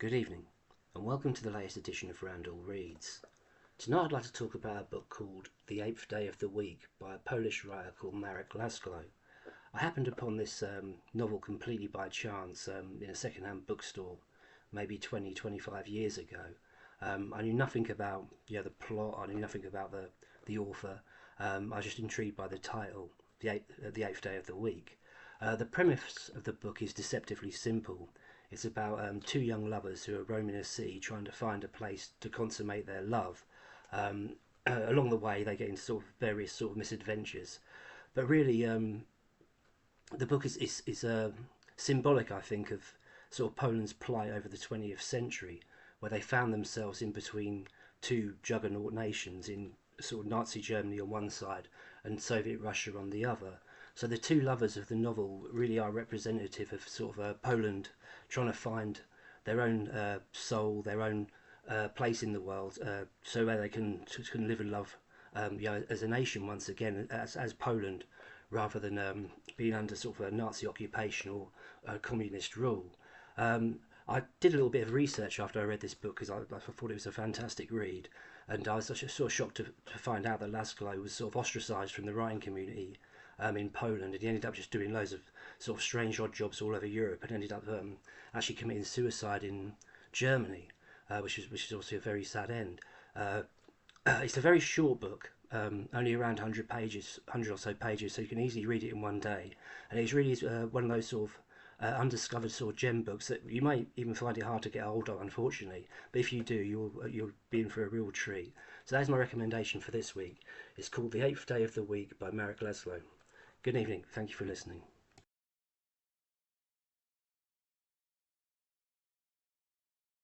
Good evening, and welcome to the latest edition of Randall Reads. Tonight I'd like to talk about a book called The Eighth Day of the Week by a Polish writer called Marek Hlasko. I happened upon this novel completely by chance in a second-hand bookstore maybe 25 years ago. I knew nothing about the plot, I knew nothing about the author. I was just intrigued by the title, The Eighth Day of the Week. The premise of the book is deceptively simple. It's about two young lovers who are roaming a city trying to find a place to consummate their love. Along the way, they get into various misadventures. But really, the book is symbolic, I think, of Poland's plight over the 20th century, where they found themselves in between two juggernaut nations in Nazi Germany on one side and Soviet Russia on the other. So the two lovers of the novel really are representative of Poland trying to find their own soul, their own place in the world, so where they can live and love, as a nation once again, as Poland, rather than being under a Nazi occupation or communist rule. I did a little bit of research after I read this book because I thought it was a fantastic read, and I was just shocked to find out that Laszlo was ostracised from the writing community in Poland, and he ended up just doing loads of strange odd jobs all over Europe, and ended up actually committing suicide in Germany, which is obviously a very sad end. It's a very short book, only around 100 pages, 100 or so pages, so you can easily read it in one day, and it's really one of those undiscovered gem books that you might even find it hard to get hold of, unfortunately. But if you do, you'll be in for a real treat. So that's my recommendation for this week. It's called The Eighth Day of the Week by Marek Hlasko. Good evening. Thank you for listening.